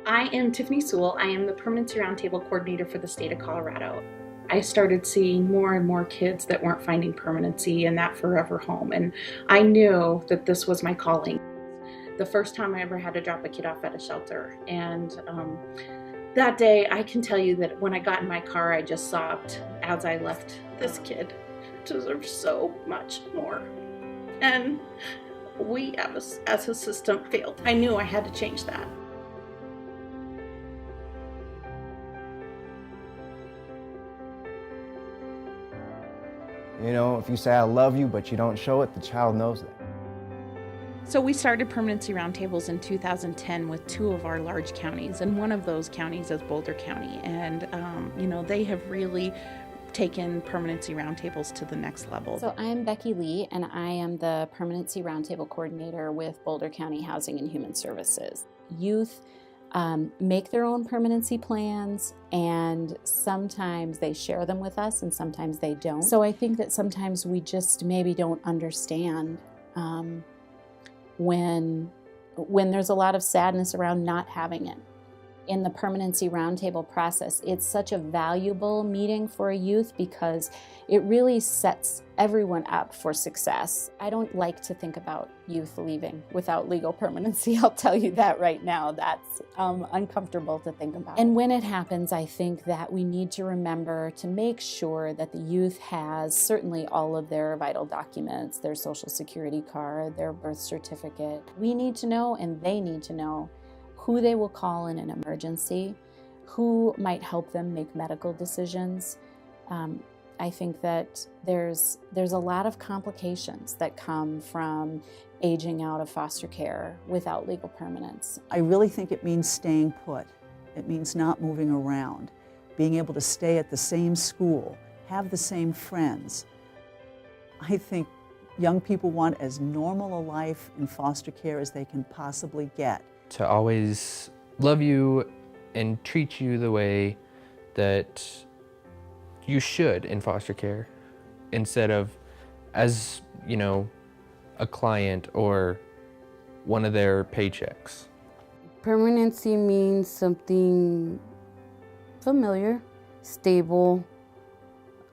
I am Tiffany Sewell. I am the Permanency Roundtable Coordinator for the state of Colorado. I started seeing more and more kids that weren't finding permanency in that forever home, and I knew that this was my calling. The first time I ever had to drop a kid off at a shelter, and that day I can tell you that when I got in my car I just sobbed as I left. This kid deserves so much more, and we as a system failed. I knew I had to change that. You know, if you say I love you but you don't show it, the child knows that. So we started Permanency Roundtables in 2010 with 2 of our large counties, and one of those counties is Boulder County. And they have really taken Permanency Roundtables to the next level. So I'm Becky Lee, and I am the Permanency Roundtable Coordinator with Boulder County Housing and Human Services. Youth make their own permanency plans, and sometimes they share them with us and sometimes they don't. So I think that sometimes we just maybe don't understand when there's a lot of sadness around not having it. In the Permanency Roundtable process, it's such a valuable meeting for a youth because it really sets everyone up for success. I don't like to think about youth leaving without legal permanency. I'll tell you that right now. That's uncomfortable to think about. And when it happens, I think that we need to remember to make sure that the youth has certainly all of their vital documents, their social security card, their birth certificate. We need to know, and they need to know, who they will call in an emergency, who might help them make medical decisions. I think that there's a lot of complications that come from aging out of foster care without legal permanence. I really think it means staying put. It means not moving around, being able to stay at the same school, have the same friends. I think young people want as normal a life in foster care as they can possibly get. To always love you and treat you the way that you should in foster care, instead of as, a client or one of their paychecks. Permanency means something familiar, stable,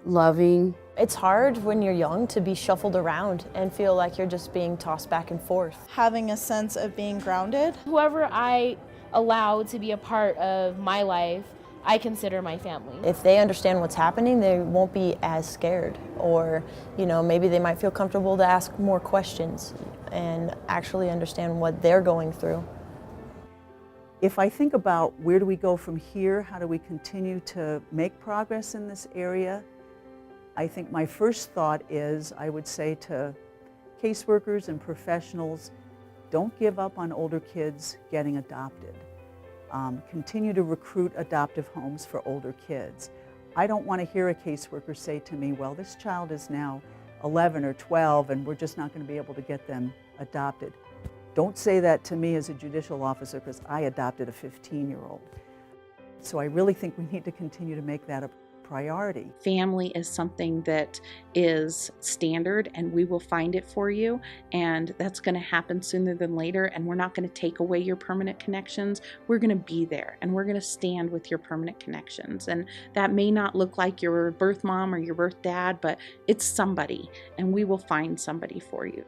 loving. It's hard when you're young to be shuffled around and feel like you're just being tossed back and forth. Having a sense of being grounded. Whoever I allow to be a part of my life, I consider my family. If they understand what's happening, they won't be as scared, or maybe they might feel comfortable to ask more questions and actually understand what they're going through. If I think about where do we go from here, how do we continue to make progress in this area, I think my first thought is I would say to caseworkers and professionals, don't give up on older kids getting adopted. Continue to recruit adoptive homes for older kids. I don't want to hear a caseworker say to me, well, this child is now 11 or 12 and we're just not going to be able to get them adopted. Don't say that to me as a judicial officer, because I adopted a 15-year-old. So I really think we need to continue to make that a priority. Family is something that is standard, and we will find it for you, and that's going to happen sooner than later, and we're not going to take away your permanent connections. We're going to be there, and we're going to stand with your permanent connections, and that may not look like your birth mom or your birth dad, but it's somebody, and we will find somebody for you.